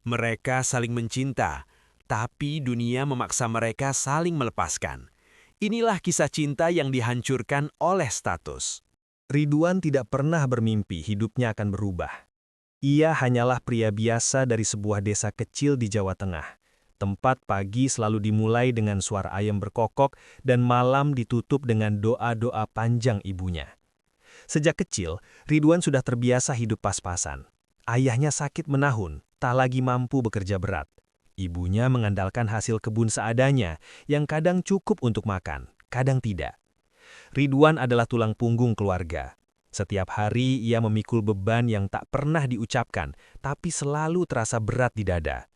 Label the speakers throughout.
Speaker 1: Mereka saling mencinta, tapi dunia memaksa mereka saling melepaskan. Inilah kisah cinta yang dihancurkan oleh status.
Speaker 2: Ridwan tidak pernah bermimpi hidupnya akan berubah. Ia hanyalah pria biasa dari sebuah desa kecil di Jawa Tengah. Tempat pagi selalu dimulai dengan suara ayam berkokok dan malam ditutup dengan doa-doa panjang ibunya. Sejak kecil, Ridwan sudah terbiasa hidup pas-pasan. Ayahnya sakit menahun, tak lagi mampu bekerja berat. Ibunya mengandalkan hasil kebun seadanya, yang kadang cukup untuk makan, kadang tidak. Ridwan adalah tulang punggung keluarga. Setiap hari ia memikul beban yang tak pernah diucapkan, tapi selalu terasa berat di dada.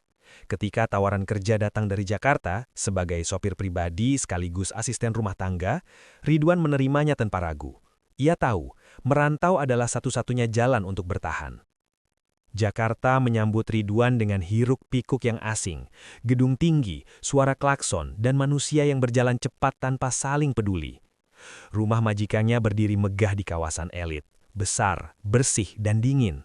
Speaker 2: Ketika tawaran kerja datang dari Jakarta, sebagai sopir pribadi sekaligus asisten rumah tangga, Ridwan menerimanya tanpa ragu. Ia tahu, merantau adalah satu-satunya jalan untuk bertahan. Jakarta menyambut Ridwan dengan hiruk-pikuk yang asing, gedung tinggi, suara klakson, dan manusia yang berjalan cepat tanpa saling peduli. Rumah majikannya berdiri megah di kawasan elit, besar, bersih, dan dingin.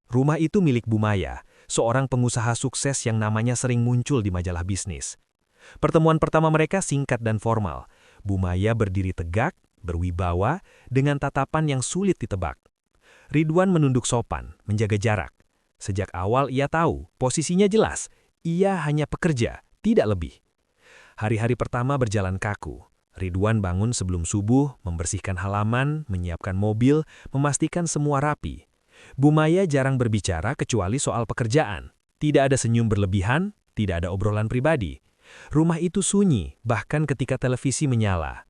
Speaker 2: Rumah itu milik Bumaya, seorang pengusaha sukses yang namanya sering muncul di majalah bisnis. Pertemuan pertama mereka singkat dan formal. Bumaya berdiri tegak, berwibawa, dengan tatapan yang sulit ditebak. Ridwan menunduk sopan, menjaga jarak. Sejak awal ia tahu, posisinya jelas, ia hanya pekerja, tidak lebih. Hari-hari pertama berjalan kaku. Ridwan bangun sebelum subuh, membersihkan halaman, menyiapkan mobil, memastikan semua rapi. Bumaya jarang berbicara kecuali soal pekerjaan. Tidak ada senyum berlebihan, tidak ada obrolan pribadi. Rumah itu sunyi, bahkan ketika televisi menyala.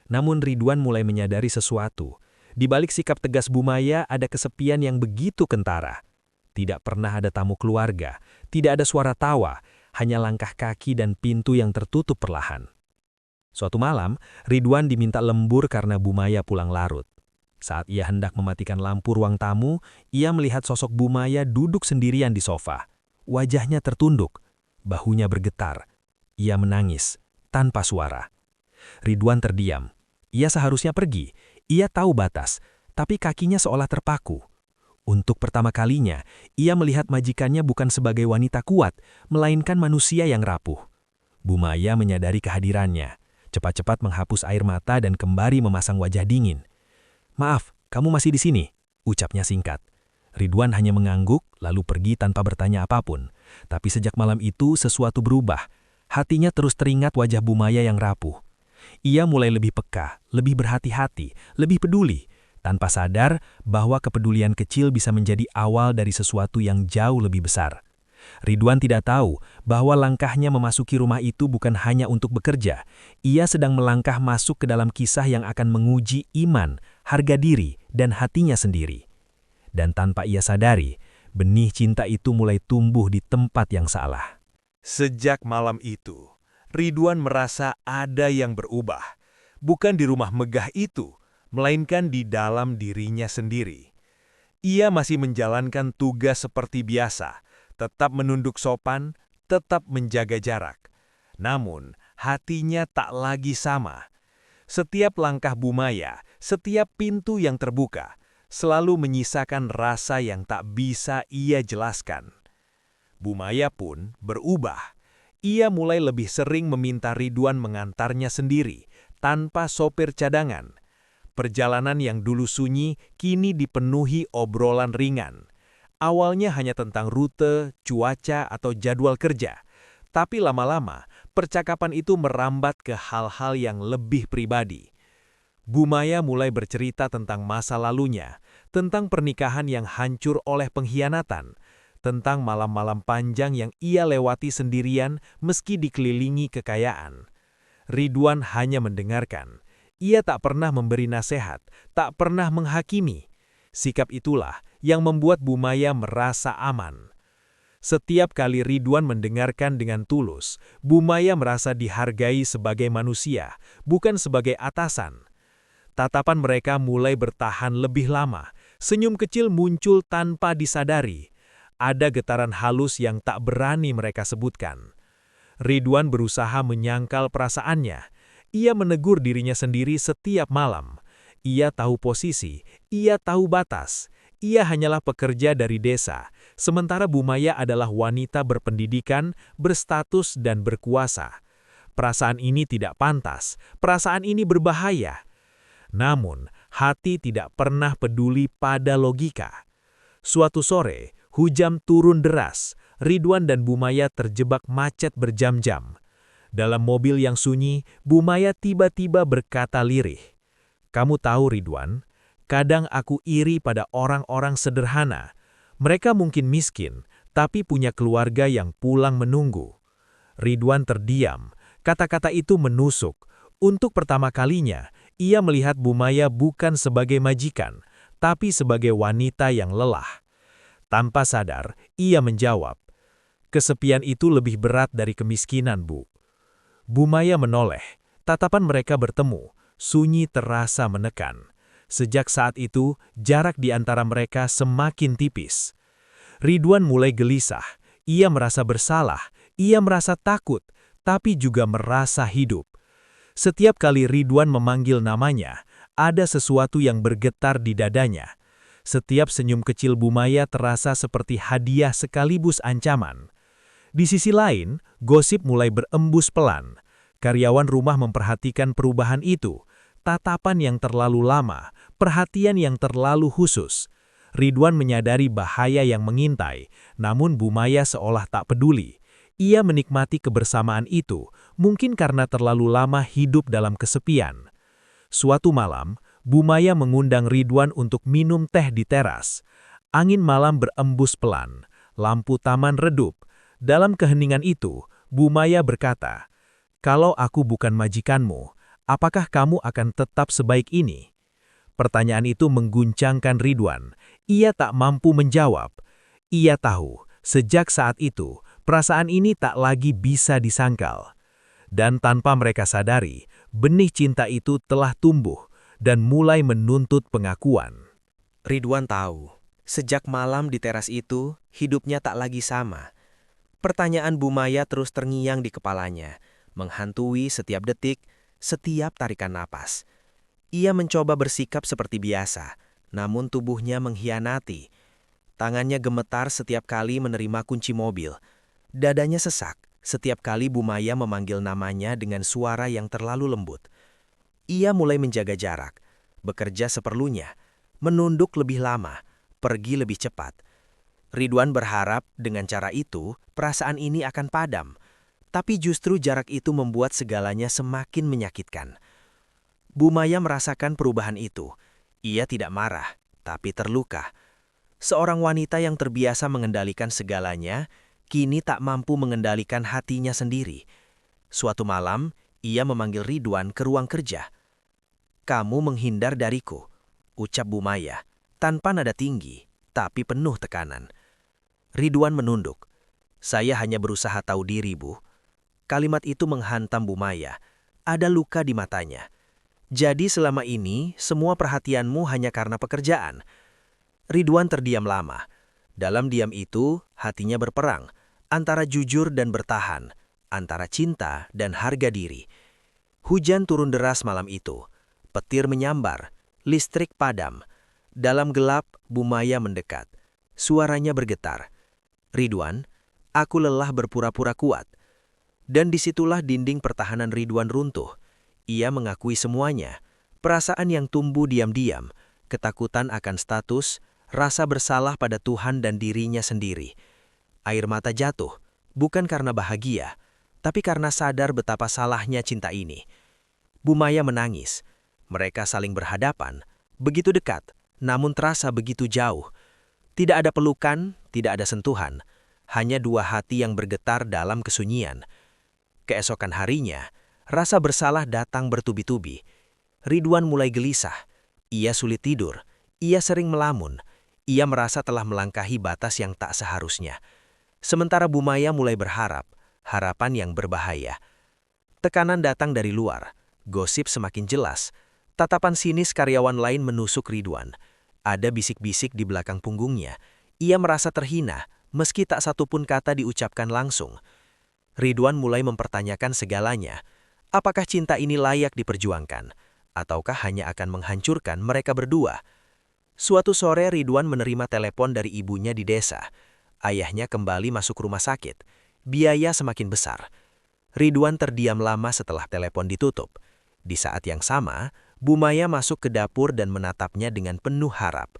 Speaker 2: Namun Ridwan mulai menyadari sesuatu. Di balik sikap tegas Bumaya ada kesepian yang begitu kentara. Tidak pernah ada tamu keluarga, tidak ada suara tawa, hanya langkah kaki dan pintu yang tertutup perlahan. Suatu malam, Ridwan diminta lembur karena Bumaya pulang larut. Saat ia hendak mematikan lampu ruang tamu, ia melihat sosok Bumaya duduk sendirian di sofa. Wajahnya tertunduk, bahunya bergetar. Ia menangis, tanpa suara. Ridwan terdiam. Ia seharusnya pergi, ia tahu batas, tapi kakinya seolah terpaku. Untuk pertama kalinya, ia melihat majikannya bukan sebagai wanita kuat, melainkan manusia yang rapuh. Bumaya menyadari kehadirannya, cepat-cepat menghapus air mata dan kembali memasang wajah dingin. "Maaf, kamu masih di sini?" ucapnya singkat. Ridwan hanya mengangguk, lalu pergi tanpa bertanya apapun. Tapi sejak malam itu sesuatu berubah. Hatinya terus teringat wajah Bumaya yang rapuh. Ia mulai lebih peka, lebih berhati-hati, lebih peduli, tanpa sadar bahwa kepedulian kecil bisa menjadi awal dari sesuatu yang jauh lebih besar. Ridwan tidak tahu bahwa langkahnya memasuki rumah itu bukan hanya untuk bekerja. Ia sedang melangkah masuk ke dalam kisah yang akan menguji iman, harga diri, dan hatinya sendiri. Dan tanpa ia sadari, benih cinta itu mulai tumbuh di tempat yang salah.
Speaker 1: Sejak malam itu, Ridwan merasa ada yang berubah. Bukan di rumah megah itu, melainkan di dalam dirinya sendiri. Ia masih menjalankan tugas seperti biasa, tetap menunduk sopan, tetap menjaga jarak. Namun, hatinya tak lagi sama. Setiap langkah Bumaya, setiap pintu yang terbuka, selalu menyisakan rasa yang tak bisa ia jelaskan. Bumaya pun berubah. Ia mulai lebih sering meminta Ridwan mengantarnya sendiri, tanpa sopir cadangan. Perjalanan yang dulu sunyi, kini dipenuhi obrolan ringan. Awalnya hanya tentang rute, cuaca, atau jadwal kerja. Tapi lama-lama, percakapan itu merambat ke hal-hal yang lebih pribadi. Bumaya mulai bercerita tentang masa lalunya, tentang pernikahan yang hancur oleh pengkhianatan, tentang malam-malam panjang yang ia lewati sendirian meski dikelilingi kekayaan. Ridwan hanya mendengarkan. Ia tak pernah memberi nasihat, tak pernah menghakimi. Sikap itulah yang membuat Bumaya merasa aman. Setiap kali Ridwan mendengarkan dengan tulus, Bumaya merasa dihargai sebagai manusia, bukan sebagai atasan. Tatapan mereka mulai bertahan lebih lama. Senyum kecil muncul tanpa disadari. Ada getaran halus yang tak berani mereka sebutkan. Ridwan berusaha menyangkal perasaannya. Ia menegur dirinya sendiri setiap malam. Ia tahu posisi, ia tahu batas. Ia hanyalah pekerja dari desa, sementara Bumaya adalah wanita berpendidikan, berstatus, dan berkuasa. Perasaan ini tidak pantas, perasaan ini berbahaya. Namun, hati tidak pernah peduli pada logika. Suatu sore, hujan turun deras. Ridwan dan Bumaya terjebak macet berjam-jam. Dalam mobil yang sunyi, Bumaya tiba-tiba berkata lirih, "Kamu tahu Ridwan, kadang aku iri pada orang-orang sederhana. Mereka mungkin miskin, tapi punya keluarga yang pulang menunggu." Ridwan terdiam. Kata-kata itu menusuk. Untuk pertama kalinya, ia melihat Bumaya bukan sebagai majikan, tapi sebagai wanita yang lelah. Tanpa sadar, ia menjawab, "Kesepian itu lebih berat dari kemiskinan, Bu." Bumaya menoleh. Tatapan mereka bertemu. Sunyi terasa menekan. Sejak saat itu, jarak di antara mereka semakin tipis. Ridwan mulai gelisah. Ia merasa bersalah, ia merasa takut, tapi juga merasa hidup. Setiap kali Ridwan memanggil namanya, ada sesuatu yang bergetar di dadanya. Setiap senyum kecil Bumaya terasa seperti hadiah sekaligus ancaman. Di sisi lain, gosip mulai berembus pelan. Karyawan rumah memperhatikan perubahan itu, tatapan yang terlalu lama, perhatian yang terlalu khusus. Ridwan menyadari bahaya yang mengintai, namun Bumaya seolah tak peduli. Ia menikmati kebersamaan itu, mungkin karena terlalu lama hidup dalam kesepian. Suatu malam, Bumaya mengundang Ridwan untuk minum teh di teras. Angin malam berembus pelan, lampu taman redup. Dalam keheningan itu, Bumaya berkata, "Kalau aku bukan majikanmu, apakah kamu akan tetap sebaik ini?" Pertanyaan itu mengguncangkan Ridwan. Ia tak mampu menjawab. Ia tahu, sejak saat itu, perasaan ini tak lagi bisa disangkal. Dan tanpa mereka sadari, benih cinta itu telah tumbuh dan mulai menuntut pengakuan.
Speaker 3: Ridwan tahu, sejak malam di teras itu, hidupnya tak lagi sama. Pertanyaan Bumaya terus terngiang di kepalanya, menghantui setiap detik, setiap tarikan napas. Ia mencoba bersikap seperti biasa, namun tubuhnya mengkhianati. Tangannya gemetar setiap kali menerima kunci mobil. Dadanya sesak setiap kali Bumaya memanggil namanya dengan suara yang terlalu lembut. Ia mulai menjaga jarak, bekerja seperlunya, menunduk lebih lama, pergi lebih cepat. Ridwan berharap dengan cara itu, perasaan ini akan padam. Tapi justru jarak itu membuat segalanya semakin menyakitkan. Bumaya merasakan perubahan itu. Ia tidak marah, tapi terluka. Seorang wanita yang terbiasa mengendalikan segalanya, kini tak mampu mengendalikan hatinya sendiri. Suatu malam, ia memanggil Ridwan ke ruang kerja. "Kamu menghindar dariku," ucap Bumaya, tanpa nada tinggi, tapi penuh tekanan. Ridwan menunduk. "Saya hanya berusaha tahu diri, Bu." Kalimat itu menghantam Bumaya. Ada luka di matanya. "Jadi selama ini, semua perhatianmu hanya karena pekerjaan." Ridwan terdiam lama. Dalam diam itu, hatinya berperang, antara jujur dan bertahan, antara cinta dan harga diri. Hujan turun deras malam itu. Petir menyambar, listrik padam. Dalam gelap, Bumaya mendekat. Suaranya bergetar. "Ridwan, aku lelah berpura-pura kuat." Dan disitulah dinding pertahanan Ridwan runtuh. Ia mengakui semuanya. Perasaan yang tumbuh diam-diam, ketakutan akan status, rasa bersalah pada Tuhan dan dirinya sendiri. Air mata jatuh, bukan karena bahagia, tapi karena sadar betapa salahnya cinta ini. Bumaya menangis. Mereka saling berhadapan, begitu dekat, namun terasa begitu jauh. Tidak ada pelukan, tidak ada sentuhan, hanya dua hati yang bergetar dalam kesunyian. Keesokan harinya, rasa bersalah datang bertubi-tubi. Ridwan mulai gelisah. Ia sulit tidur, ia sering melamun. Ia merasa telah melangkahi batas yang tak seharusnya. Sementara Bumaya mulai berharap, harapan yang berbahaya. Tekanan datang dari luar, gosip semakin jelas. Tatapan sinis karyawan lain menusuk Ridwan. Ada bisik-bisik di belakang punggungnya. Ia merasa terhina, meski tak satupun kata diucapkan langsung. Ridwan mulai mempertanyakan segalanya. Apakah cinta ini layak diperjuangkan? Ataukah hanya akan menghancurkan mereka berdua? Suatu sore Ridwan menerima telepon dari ibunya di desa. Ayahnya kembali masuk rumah sakit. Biaya semakin besar. Ridwan terdiam lama setelah telepon ditutup. Di saat yang sama, Bu Maya masuk ke dapur dan menatapnya dengan penuh harap.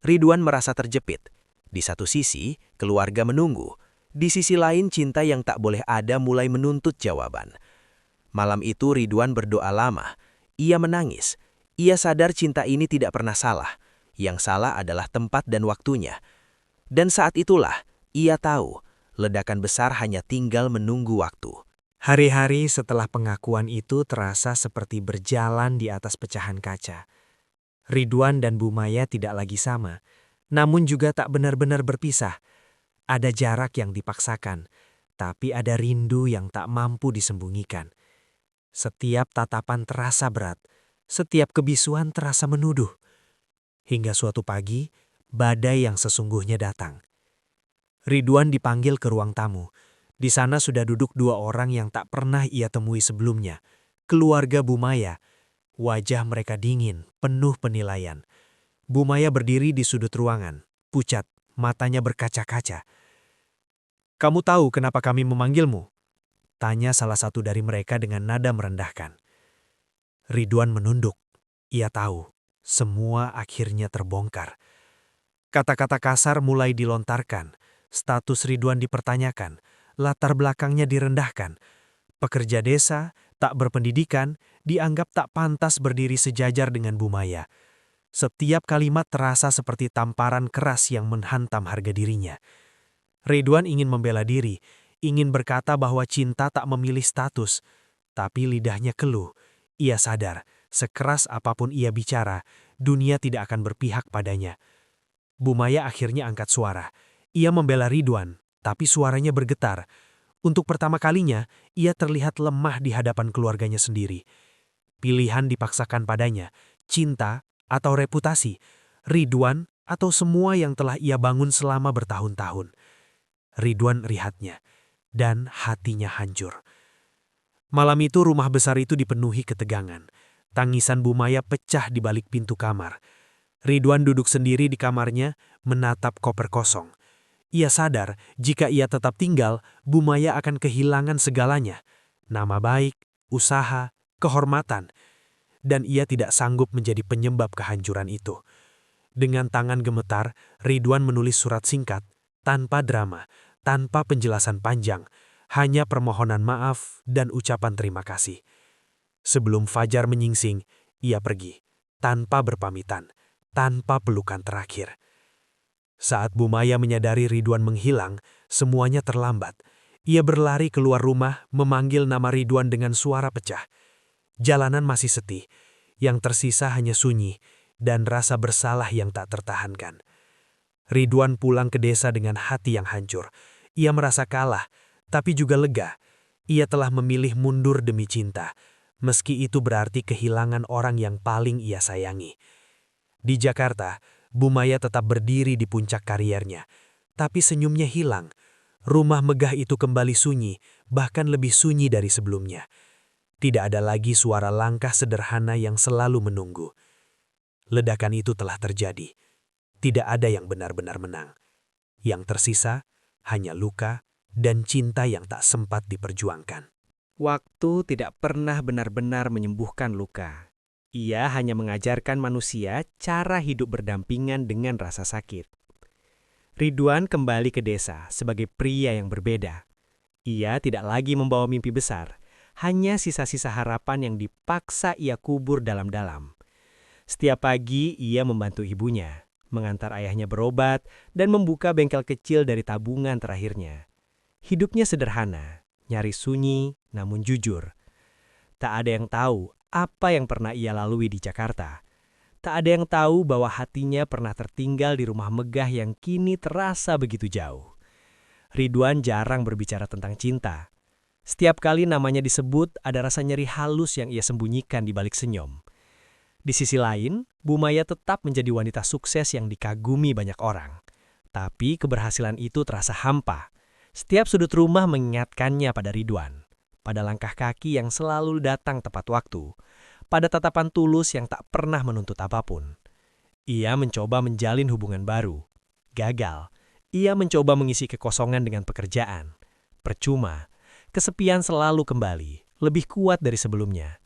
Speaker 3: Ridwan merasa terjepit. Di satu sisi, keluarga menunggu. Di sisi lain, cinta yang tak boleh ada mulai menuntut jawaban. Malam itu Ridwan berdoa lama. Ia menangis. Ia sadar cinta ini tidak pernah salah. Yang salah adalah tempat dan waktunya. Dan saat itulah, ia tahu, ledakan besar hanya tinggal menunggu waktu.
Speaker 2: Hari-hari setelah pengakuan itu terasa seperti berjalan di atas pecahan kaca. Ridwan dan Bu Maya tidak lagi sama, namun juga tak benar-benar berpisah. Ada jarak yang dipaksakan, tapi ada rindu yang tak mampu disembunyikan. Setiap tatapan terasa berat, setiap kebisuan terasa menuduh. Hingga suatu pagi, badai yang sesungguhnya datang. Ridwan dipanggil ke ruang tamu. Di sana sudah duduk dua orang yang tak pernah ia temui sebelumnya. Keluarga Bu Maya. Wajah mereka dingin, penuh penilaian. Bu Maya berdiri di sudut ruangan, pucat, matanya berkaca-kaca. "Kamu tahu kenapa kami memanggilmu?" tanya salah satu dari mereka dengan nada merendahkan. Ridwan menunduk. Ia tahu, semua akhirnya terbongkar. Kata-kata kasar mulai dilontarkan, status Ridwan dipertanyakan, latar belakangnya direndahkan. Pekerja desa, tak berpendidikan, dianggap tak pantas berdiri sejajar dengan Bu Maya. Setiap kalimat terasa seperti tamparan keras yang menghantam harga dirinya. Ridwan ingin membela diri, ingin berkata bahwa cinta tak memilih status, tapi lidahnya keluh. Ia sadar, sekeras apapun ia bicara, dunia tidak akan berpihak padanya. Bu Maya akhirnya angkat suara. Ia membela Ridwan, tapi suaranya bergetar. Untuk pertama kalinya, ia terlihat lemah di hadapan keluarganya sendiri. Pilihan dipaksakan padanya, cinta atau reputasi, Ridwan atau semua yang telah ia bangun selama bertahun-tahun. Ridwan lihatnya, dan hatinya hancur. Malam itu rumah besar itu dipenuhi ketegangan. Tangisan Bu Maya pecah di balik pintu kamar. Ridwan duduk sendiri di kamarnya, menatap koper kosong. Ia sadar jika ia tetap tinggal, Bu Maya akan kehilangan segalanya. Nama baik, usaha, kehormatan. Dan ia tidak sanggup menjadi penyebab kehancuran itu. Dengan tangan gemetar, Ridwan menulis surat singkat, tanpa drama, tanpa penjelasan panjang, hanya permohonan maaf dan ucapan terima kasih. Sebelum fajar menyingsing, ia pergi, tanpa berpamitan, tanpa pelukan terakhir. Saat Bu Maya menyadari Ridwan menghilang, semuanya terlambat. Ia berlari keluar rumah, memanggil nama Ridwan dengan suara pecah. Jalanan masih sepi, yang tersisa hanya sunyi dan rasa bersalah yang tak tertahankan. Ridwan pulang ke desa dengan hati yang hancur. Ia merasa kalah, tapi juga lega. Ia telah memilih mundur demi cinta, meski itu berarti kehilangan orang yang paling ia sayangi. Di Jakarta, Bu Maya tetap berdiri di puncak kariernya, tapi senyumnya hilang. Rumah megah itu kembali sunyi, bahkan lebih sunyi dari sebelumnya. Tidak ada lagi suara langkah sederhana yang selalu menunggu. Ledakan itu telah terjadi. Tidak ada yang benar-benar menang. Yang tersisa hanya luka dan cinta yang tak sempat diperjuangkan.
Speaker 3: Waktu tidak pernah benar-benar menyembuhkan luka. Ia hanya mengajarkan manusia cara hidup berdampingan dengan rasa sakit. Ridwan kembali ke desa sebagai pria yang berbeda. Ia tidak lagi membawa mimpi besar, hanya sisa-sisa harapan yang dipaksa ia kubur dalam-dalam. Setiap pagi ia membantu ibunya, mengantar ayahnya berobat, dan membuka bengkel kecil dari tabungan terakhirnya. Hidupnya sederhana, nyaris sunyi, namun jujur. Tak ada yang tahu apa yang pernah ia lalui di Jakarta. Tak ada yang tahu bahwa hatinya pernah tertinggal di rumah megah yang kini terasa begitu jauh. Ridwan jarang berbicara tentang cinta. Setiap kali namanya disebut, ada rasa nyeri halus yang ia sembunyikan di balik senyum. Di sisi lain, Bu Maya tetap menjadi wanita sukses yang dikagumi banyak orang. Tapi keberhasilan itu terasa hampa. Setiap sudut rumah mengingatkannya pada Ridwan, pada langkah kaki yang selalu datang tepat waktu, pada tatapan tulus yang tak pernah menuntut apapun.
Speaker 2: Ia mencoba menjalin hubungan baru. Gagal. Ia mencoba mengisi kekosongan dengan pekerjaan. Percuma. Kesepian selalu kembali, lebih kuat dari sebelumnya.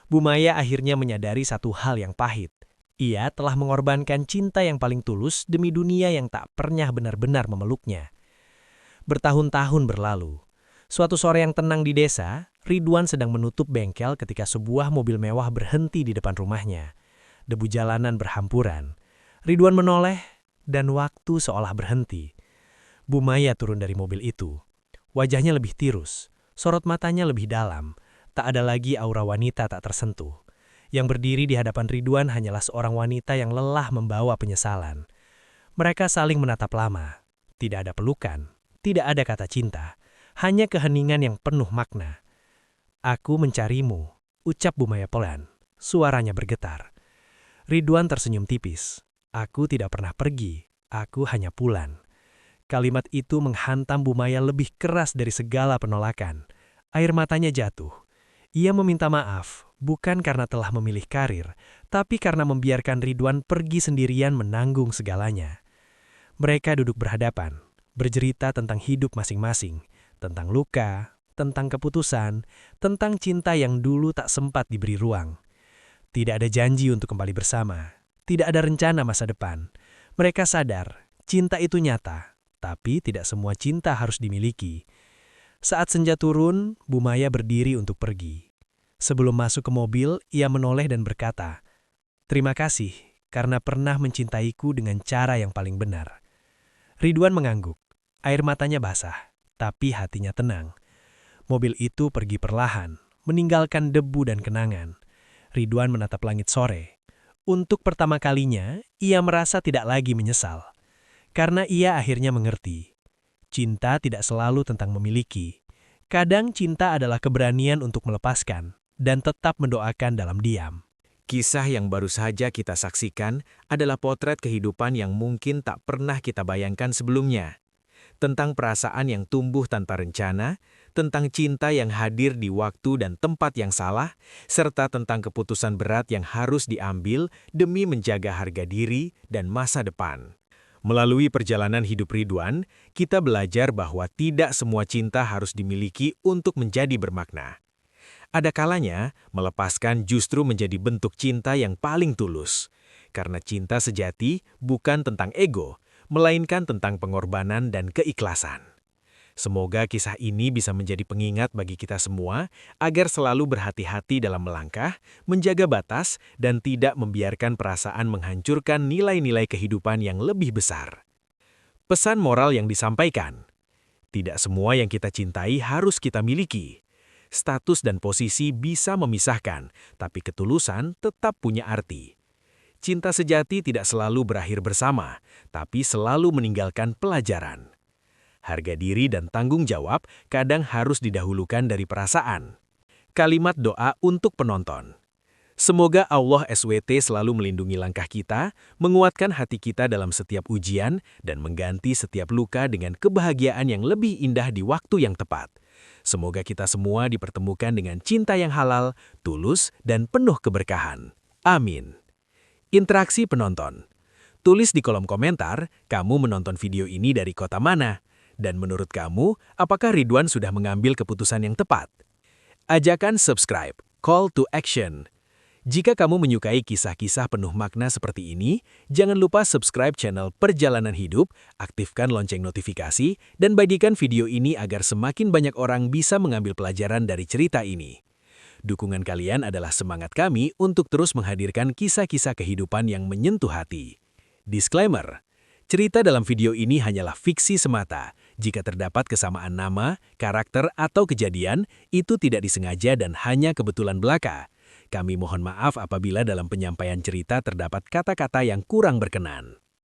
Speaker 2: Bu Maya akhirnya menyadari satu hal yang pahit. Ia telah mengorbankan cinta yang paling tulus demi dunia yang tak pernah benar-benar memeluknya. Bertahun-tahun berlalu. Suatu sore yang tenang di desa, Ridwan sedang menutup bengkel ketika sebuah mobil mewah berhenti di depan rumahnya. Debu jalanan berhampuran. Ridwan menoleh, dan waktu seolah berhenti. Bu Maya turun dari mobil itu. Wajahnya lebih tirus, sorot matanya lebih dalam. Tak ada lagi aura wanita tak tersentuh. Yang berdiri di hadapan Ridwan hanyalah seorang wanita yang lelah membawa penyesalan. Mereka saling menatap lama. Tidak ada pelukan, tidak ada kata cinta. Hanya keheningan yang penuh makna. "Aku mencarimu," ucap Bu Maya pelan. Suaranya bergetar. Ridwan tersenyum tipis. "Aku tidak pernah pergi, aku hanya pulang." Kalimat itu menghantam Bu Maya lebih keras dari segala penolakan. Air matanya jatuh. Ia meminta maaf, bukan karena telah memilih karir, tapi karena membiarkan Ridwan pergi sendirian menanggung segalanya. Mereka duduk berhadapan, bercerita tentang hidup masing-masing, tentang luka, tentang keputusan, tentang cinta yang dulu tak sempat diberi ruang. Tidak ada janji untuk kembali bersama, tidak ada rencana masa depan. Mereka sadar, cinta itu nyata. Tapi tidak semua cinta harus dimiliki. Saat senja turun, Bu Maya berdiri untuk pergi. Sebelum masuk ke mobil, ia menoleh dan berkata, "Terima kasih karena pernah mencintaiku dengan cara yang paling benar." Ridwan mengangguk. Air matanya basah, tapi hatinya tenang. Mobil itu pergi perlahan, meninggalkan debu dan kenangan. Ridwan menatap langit sore. Untuk pertama kalinya, ia merasa tidak lagi menyesal. Karena ia akhirnya mengerti, cinta tidak selalu tentang memiliki. Kadang cinta adalah keberanian untuk melepaskan dan tetap mendoakan dalam diam.
Speaker 4: Kisah yang baru saja kita saksikan adalah potret kehidupan yang mungkin tak pernah kita bayangkan sebelumnya. Tentang perasaan yang tumbuh tanpa rencana, tentang cinta yang hadir di waktu dan tempat yang salah, serta tentang keputusan berat yang harus diambil demi menjaga harga diri dan masa depan. Melalui perjalanan hidup Ridwan, kita belajar bahwa tidak semua cinta harus dimiliki untuk menjadi bermakna. Ada kalanya, melepaskan justru menjadi bentuk cinta yang paling tulus. Karena cinta sejati bukan tentang ego, melainkan tentang pengorbanan dan keikhlasan. Semoga kisah ini bisa menjadi pengingat bagi kita semua agar selalu berhati-hati dalam melangkah, menjaga batas, dan tidak membiarkan perasaan menghancurkan nilai-nilai kehidupan yang lebih besar. Pesan moral yang disampaikan: tidak semua yang kita cintai harus kita miliki. Status dan posisi bisa memisahkan, tapi ketulusan tetap punya arti. Cinta sejati tidak selalu berakhir bersama, tapi selalu meninggalkan pelajaran. Harga diri dan tanggung jawab kadang harus didahulukan dari perasaan. Kalimat doa untuk penonton. Semoga Allah SWT selalu melindungi langkah kita, menguatkan hati kita dalam setiap ujian, dan mengganti setiap luka dengan kebahagiaan yang lebih indah di waktu yang tepat. Semoga kita semua dipertemukan dengan cinta yang halal, tulus, dan penuh keberkahan. Amin. Interaksi penonton. Tulis di kolom komentar, kamu menonton video ini dari kota mana? Dan menurut kamu, apakah Ridwan sudah mengambil keputusan yang tepat? Ajakan subscribe, call to action. Jika kamu menyukai kisah-kisah penuh makna seperti ini, jangan lupa subscribe channel Perjalanan Hidup, aktifkan lonceng notifikasi, dan bagikan video ini agar semakin banyak orang bisa mengambil pelajaran dari cerita ini. Dukungan kalian adalah semangat kami untuk terus menghadirkan kisah-kisah kehidupan yang menyentuh hati. Disclaimer: cerita dalam video ini hanyalah fiksi semata. Jika terdapat kesamaan nama, karakter, atau kejadian, itu tidak disengaja dan hanya kebetulan belaka. Kami mohon maaf apabila dalam penyampaian cerita terdapat kata-kata yang kurang berkenan.